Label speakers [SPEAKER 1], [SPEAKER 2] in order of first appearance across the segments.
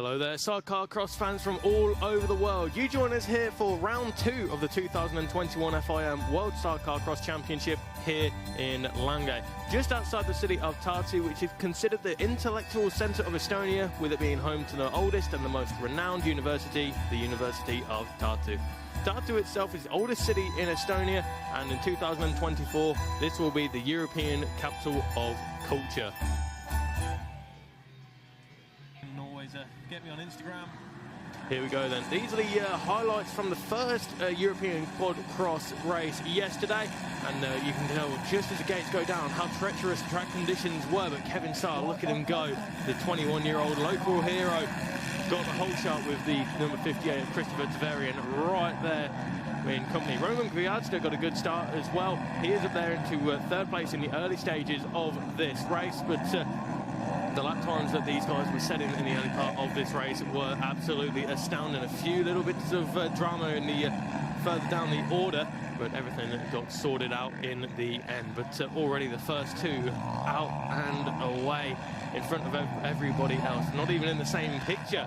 [SPEAKER 1] Hello there, Sidecarcross fans from all over the world. You join us here for round 2 of the 2021 FIM World Sidecarcross Championship here in Lange, just outside the city of Tartu, which is considered the intellectual centre of Estonia, with it being home to the oldest and the most renowned university, the University of Tartu. Tartu itself is the oldest city in Estonia, and in 2024 this will be the European Capital of Culture.
[SPEAKER 2] Get me on Instagram.
[SPEAKER 1] Here we go then. These are the highlights from the first European quad cross race yesterday, and you can tell just as the gates go down how treacherous the track conditions were. But Kevin Saar, look at him go, the 21-year-old local hero, got the whole shot with the number 58 of Christopher Tavarian right there in company. Roman Gviazda got a good start as well. He is up there into third place in the early stages of this race, but the lap times that these guys were setting in the early part of this race were absolutely astounding. A few little bits of drama in the further down the order, but everything got sorted out in the end. But already the first two out and away in front of everybody else. Not even in the same picture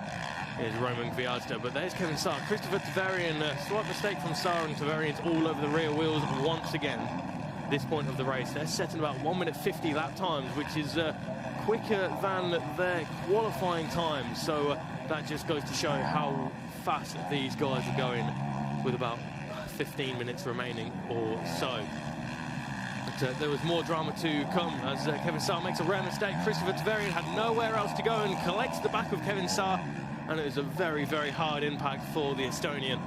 [SPEAKER 1] is Roman Gviazda, but there's Kevin Saar. Christopher Tavarian, slight mistake from Saar, and Tavarian's all over the rear wheels once again. This point of the race, they're setting about 1 minute 50 lap times, which is quicker than their qualifying time, so that just goes to show how fast these guys are going with about 15 minutes remaining or so. But there was more drama to come as Kevin Saar makes a rare mistake. Christopher Tavarian had nowhere else to go and collects the back of Kevin Saar, and it was a very, very hard impact for the Estonian.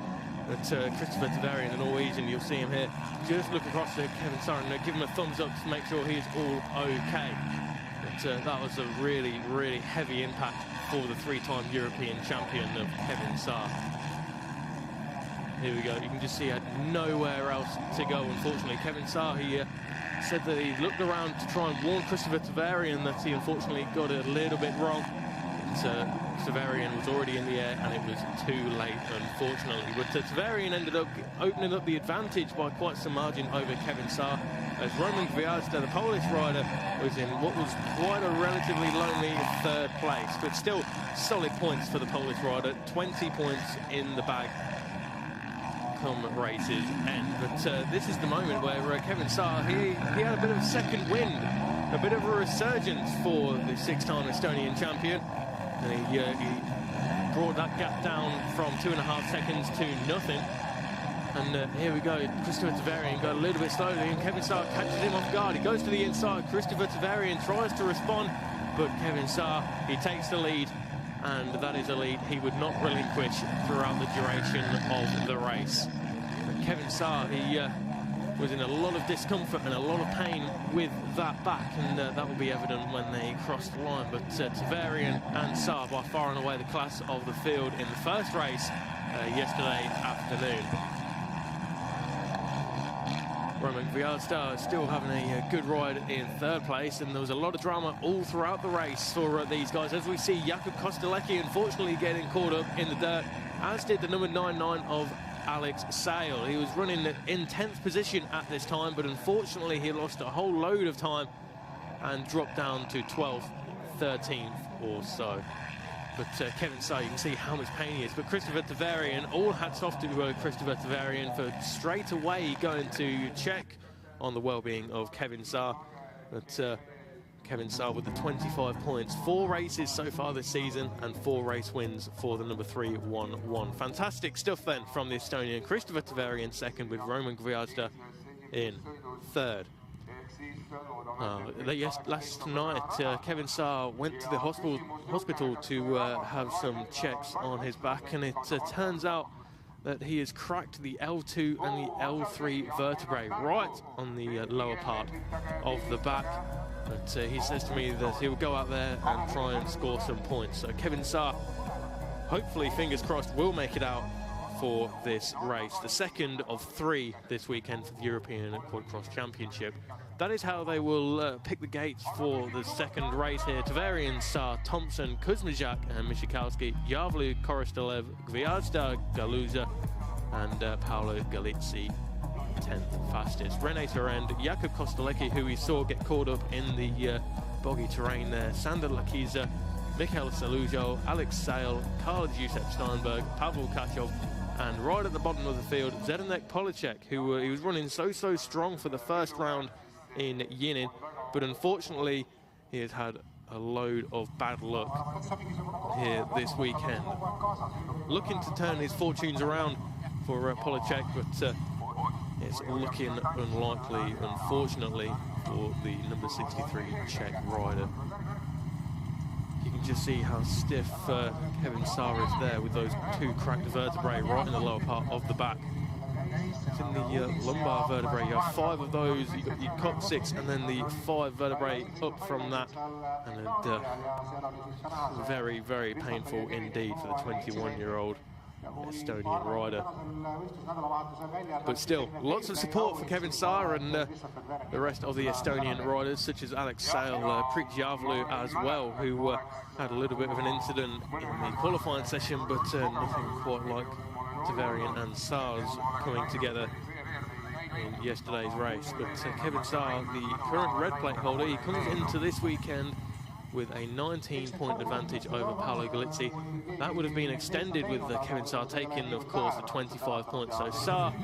[SPEAKER 1] But Christopher Tavarian, the Norwegian, you'll see him here, just look across to Kevin Saar and give him a thumbs up to make sure he's all okay. But that was a really, really heavy impact for the 3-time European champion of Kevin Saar. Here we go, you can just see he had nowhere else to go, unfortunately. Kevin Saar, he said that he looked around to try and warn Christopher Tavarian that he unfortunately got it a little bit wrong. Tavarian was already in the air and it was too late, unfortunately. But Tavarian ended up opening up the advantage by quite some margin over Kevin Saar, as Roman Gviazda, the Polish rider, was in what was quite a relatively lonely third place, but still solid points for the Polish rider. 20 points in the bag come race's end. But this is the moment where Kevin Saar, he had a bit of a second wind, a bit of a resurgence for the 6-time Estonian champion. And he brought that gap down from 2.5 seconds to nothing. And here we go, Christopher Tavarian got a little bit slowly, and Kevin Saar catches him off guard. He goes to the inside. Christopher Tavarian tries to respond, but Kevin Saar, he takes the lead, and that is a lead he would not relinquish throughout the duration of the race. But Kevin Saar, he was in a lot of discomfort and a lot of pain with that back, and that will be evident when they cross the line. But Tavarian and Saar by far and away the class of the field in the first race yesterday afternoon. Roman Gviazda still having a good ride in third place, and there was a lot of drama all throughout the race for these guys, as we see Jakub Kostelecki unfortunately getting caught up in the dirt, as did the number 99 of Alex Sale. He was running in 10th position at this time, but unfortunately he lost a whole load of time and dropped down to 12th, 13th or so. But Kevin Saar, you can see how much pain he is. But Christopher Tavarian, all hats off to Christopher Tavarian for straight away going to check on the well-being of Kevin Saar. But Kevin Saar with the 25 points, 4 races so far this season and 4 race wins for the number 311. Fantastic stuff then from the Estonian. Christopher Tavarian second, with Roman Gviazda in third. Last night Kevin Saar went to the hospital to have some checks on his back, and it turns out that he has cracked the L2 and the L3 vertebrae right on the lower part of the back. But he says to me that he'll go out there and try and score some points. So Kevin Saar, hopefully, fingers crossed, will make it out for this race, the second of 3 this weekend for the European Quad Cross Championship. That is how they will pick the gates for the second race here. Tavarian, Saar, Thompson, Kuzmijak and Mishikowski, Javlu, Korostelev, Gviazda, Galuza and Paolo Galizzi 10th fastest. Rene Tarand, Jakub Kostelecki, who we saw get caught up in the boggy terrain there, Sander Lakiza, Mikhail Salujo, Alex Sale, Karl Giuseppe Steinberg, Pavel Kachov, and right at the bottom of the field, Zdeněk Policek, who he was running so strong for the first round in Yinin, but unfortunately he has had a load of bad luck here this weekend. Looking to turn his fortunes around for Policek, but it's looking unlikely, unfortunately, for the number 63 Czech rider. You can just see how stiff Kevin Saar is there with those two cracked vertebrae right in the lower part of the back. It's in the lumbar vertebrae. You have 5 of those. You've got your coccyx and then the 5 vertebrae up from that. And very, very painful indeed for the 21-year-old Estonian rider. But still, lots of support for Kevin Saar and the rest of the Estonian riders, such as Alex Sale, Priit as well, who had a little bit of an incident in the qualifying session, but nothing quite like Tavarian and Saar's coming together in yesterday's race. But Kevin Saar, the current red plate holder, he comes into this weekend with a 19-point advantage over Paolo Galizzi. That would have been extended with Kevin Saar taking, of course, the 25 points. So Saar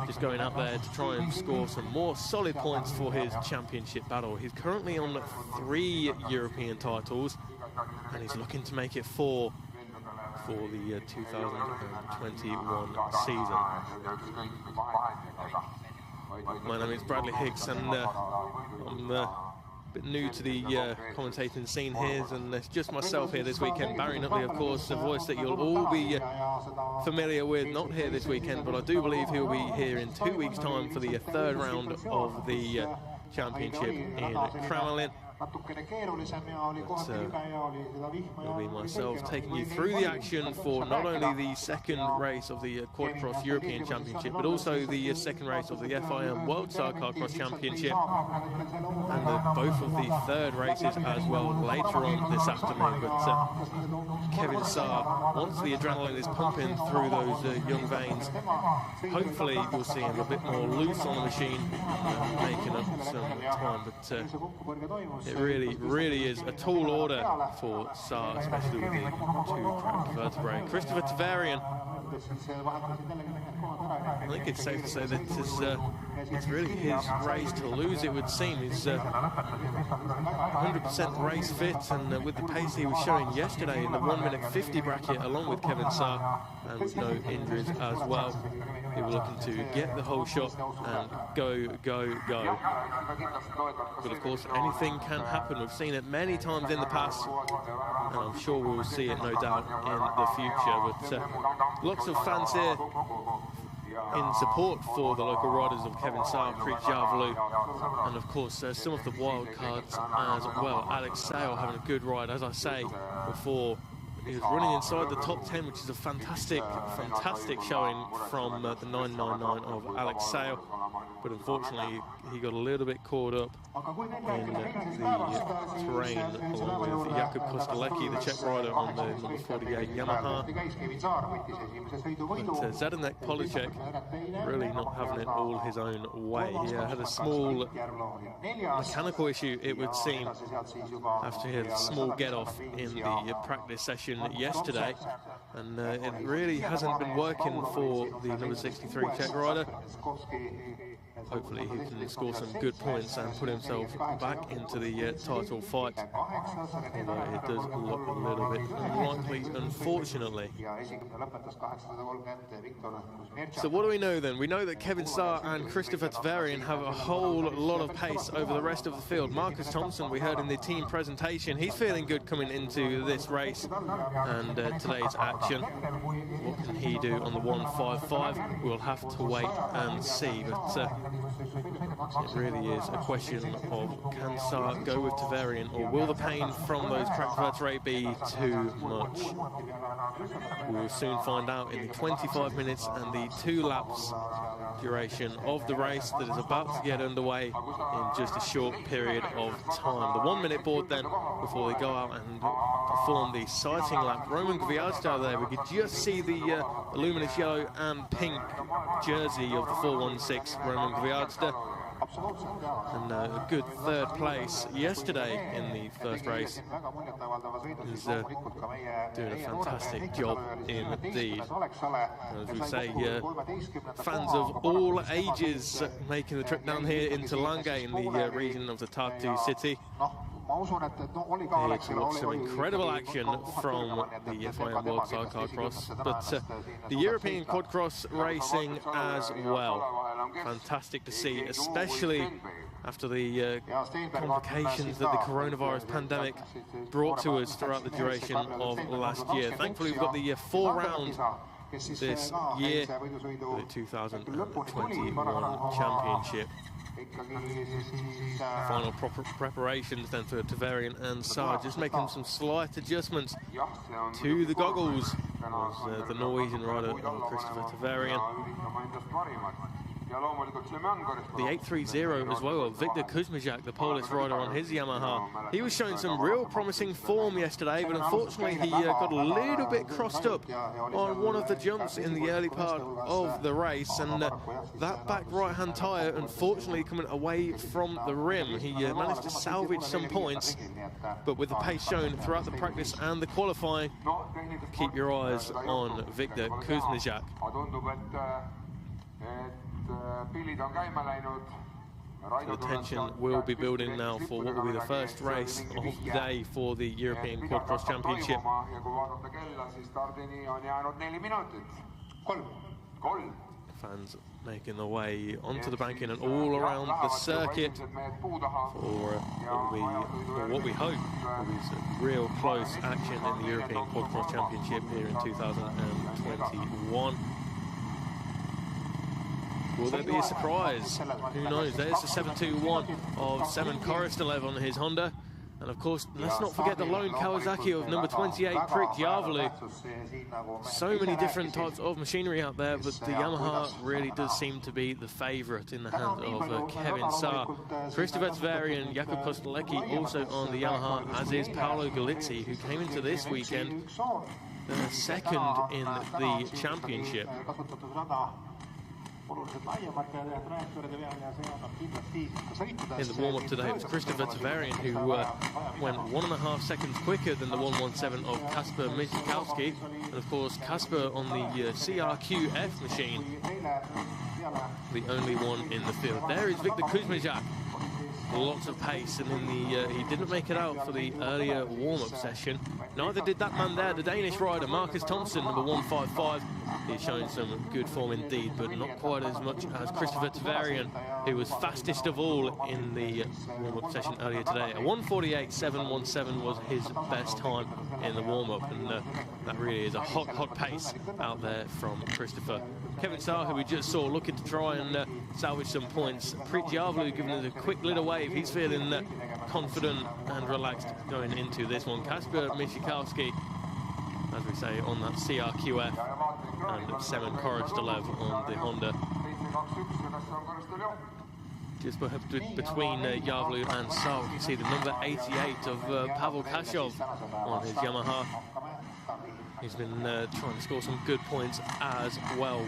[SPEAKER 1] just going out there to try and score some more solid points for his championship battle. He's currently on 3 European titles, and he's looking to make it 4 for the 2021 season. My name is Bradley Higgs, and I'm bit new to the commentating scene here, and it's just myself here this weekend. Barry Nutley, of course, a voice that you'll all be familiar with, not here this weekend, but I do believe he'll be here in 2 weeks' time for the 3rd round of the championship in Kremlin. It'll be myself taking you through the action for not only the 2nd race of the Quadcross European Championship, but also the 2nd race of the FIM World Sidecarcross Championship, and both of the 3rd races as well later on this afternoon. But Kevin Saar, once the adrenaline is pumping through those young veins, hopefully you'll see him a bit more loose on the machine, making up some time. But it really is a tall order for Saar, especially with the 2 cracked vertebrae. Christopher Tavarian, I think it's safe to say that it's really his race to lose, it would seem. He's 100% race fit, and with the pace he was showing yesterday in the 1:50 bracket, along with Kevin Saar, and with no injuries as well, he was looking to get the whole shot and go. But of course, anything can happen. We've seen it many times in the past, and I'm sure we will see it, no doubt, in the future. But lots of fans here in support for the local riders of Kevin Saar, Priit Jarvelu, and of course some of the wild cards as well. Alex Sale having a good ride, as I say before. He was running inside the top 10, which is a fantastic showing from the 999 of Alex Sale. But unfortunately, he got a little bit caught up in the terrain along with Jakub Kostalecki, the Czech rider, on the number 48 Yamaha. But Zdeněk Policek really not having it all his own way. He had a small mechanical issue, it would seem, after he had a small get-off in the practice session yesterday, and it really hasn't been working for the number 63 Czech rider. Hopefully he can score some good points and put himself back into the title fight, although it does look a little bit unlikely, unfortunately. So what do we know then? We know that Kevin Saar and Christopher Tavarian have a whole lot of pace over the rest of the field. Marcus Thompson, we heard in the team presentation, he's feeling good coming into this race and today's action. What can he do on the 155? We'll have to wait and see, but it really is a question of, can Saar go with Tavarian, or will the pain from those cracked vertebrae be too much? We will soon find out in the 25 minutes and the 2 laps duration of the race that is about to get underway in just a short period of time. The 1-minute board then, before they go out and perform the sighting lap. Roman Gwiazda there, we could just see the luminous yellow and pink jersey of the 416 Roman Gwiazda. and a good third place yesterday in the first race. He's doing a fantastic job indeed. As we say, fans of all ages making the trip down here into Lange in the region of the Tartu city. Here to watch some incredible action from the FIM World Sidecarcross, but the European quadcross racing as well. Fantastic to see, especially after the complications that the coronavirus pandemic brought to us throughout the duration of last year. Thankfully, we've got the 4-round this year, the 2021 championship. Final proper preparations then for Tavarian and Saar, just making some slight adjustments to the goggles. The Norwegian rider Christopher Tavarian. The 830 as well, Victor Kuzmijak, the Polish rider on his Yamaha. He was showing some real promising form yesterday, but unfortunately he got a little bit crossed up on one of the jumps in the early part of the race, and that back right-hand tyre unfortunately coming away from the rim. He managed to salvage some points, but with the pace shown throughout the practice and the qualifying, keep your eyes on Victor Kuzmijak. The tension will be building now for what will be the first race of the day for the European Quadcross Championship. Fans making their way onto the banking and all around the circuit for what we hope will be some real close action in the European Quadcross Championship here in 2021. Will there be a surprise? Who knows? There's the 721 of Sidecarcross on his Honda. And of course, let's not forget the lone Kawasaki of number 28, Prick Jarvelu. So many different types of machinery out there, but the Yamaha really does seem to be the favourite in the hands of Kevin Saar. Christopher Tavarian, Jakub Kostelecki also on the Yamaha, as is Paolo Galizzi, who came into this weekend second in the championship. In the warm-up today, it was Christopher Tavarian who went 1.5 seconds quicker than the 1:17 of Kasper Michikowski, and of course Kasper on the CRQF machine, the only one in the field. There is Victor Kuzmijak, lots of pace, and in the he didn't make it out for the earlier warm-up session. Neither did that man there, the Danish rider Marcus Thompson, number 155. He's showing some good form indeed, but not quite as much as Christopher Tavarian, who was fastest of all in the warm-up session earlier today. A 1:48.717 was his best time in the warm-up, and that really is a hot pace out there from Christopher. Kevin Saar, who we just saw looking to try and salvage some points. Prick Jarvelu giving us a quick little wave. He's feeling confident and relaxed going into this one. Kasper Michikowski, as we say, on that CRQF, and Sidecarcross on the Honda. Just between Jarvelu and Saar, we can see the number 88 of Pavel Kashov on his Yamaha. He's been trying to score some good points as well.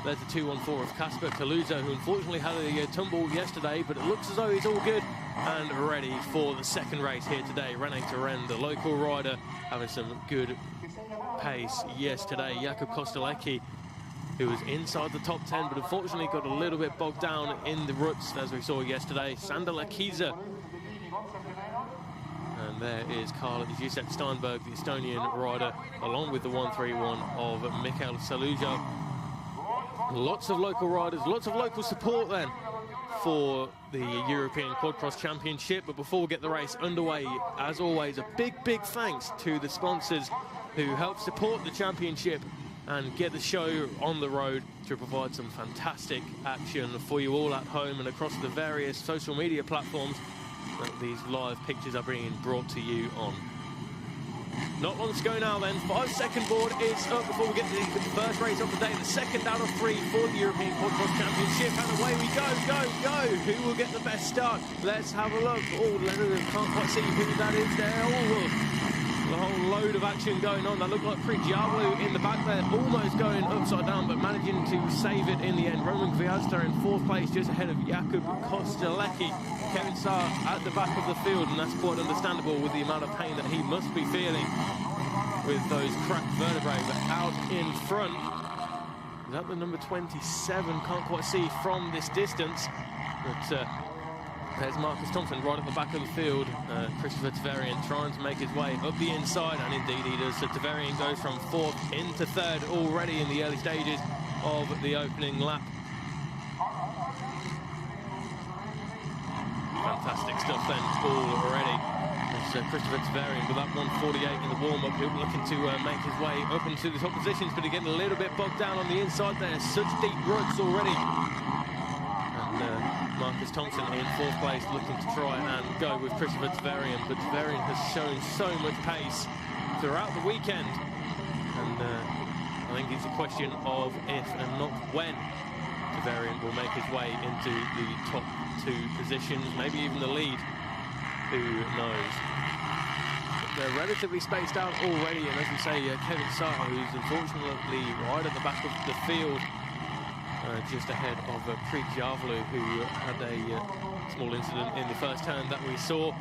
[SPEAKER 1] There's the 2:14 of Kasper Kaluza, who unfortunately had a tumble yesterday, but it looks as though he's all good and ready for the second race here today. René Turenne, the local rider, having some good pace yesterday. Jakub Kostelecki, who was inside the top 10, but unfortunately got a little bit bogged down in the ruts, as we saw yesterday. Sander Lakiza. And there is Karl Giuseppe Steinberg, the Estonian rider, along with the 131 of Mikhail Saluja. Lots of local riders, lots of local support then for the European Quadcross Championship. But before we get the race underway, as always, a big thanks to the sponsors who help support the championship and get the show on the road to provide some fantastic action for you all at home and across the various social media platforms that these live pictures are being brought to you on. Not long to go now then. 5-second board is up before we get to the first race of the day, the second out of 3 for the European Quadcross Championship, and away we go. Who will get the best start? Let's have a look. Oh, Leonard, can't quite see who that is there. Oh, A whole load of action going on. That looked like Prigiavlu in the back there, almost going upside down, but managing to save it in the end. Roman Kwiatka in 4th place, just ahead of Jakub Kostelecki. Kevin Saar at the back of the field, and that's quite understandable with the amount of pain that he must be feeling with those cracked vertebrae. But out in front, is that the number 27? Can't quite see from this distance, but there's Marcus Thompson right at the back of the field. Christopher Tavarian trying to make his way up the inside, and indeed he does. So Tavarian goes from 4th into 3rd already in the early stages of the opening lap. Fantastic stuff then already. There's Christopher Tavarian with that 148 in the warm-up. He'll be looking to make his way up into the top positions, but again a little bit bogged down on the inside there. Such deep ruts already. Marcus Thompson in 4th place, looking to try and go with Christopher Tavarian, but Tavarian has shown so much pace throughout the weekend, and I think it's a question of if and not when Tavarian will make his way into the top 2 positions, maybe even the lead. Who knows? But they're relatively spaced out already, and as we say, Kevin Saar, who's unfortunately right at the back of the field, just ahead of Prigiavlu, who had a small incident in the first turn that we saw.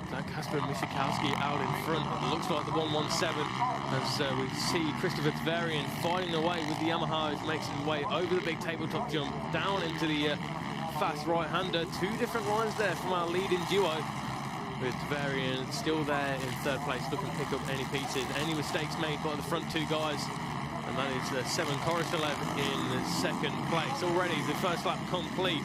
[SPEAKER 1] That Kasper Michikowski out in front. It looks like the 117 as we see Christopher Tavarian fighting away with the Yamaha, who makes his way over the big tabletop jump, down into the fast right-hander. 2 different lines there from our leading duo, with Tavarian still there in 3rd place, looking to pick up any pieces, any mistakes made by the front 2 guys. And that is 7 Korostelev in 2nd place. Already the first lap complete.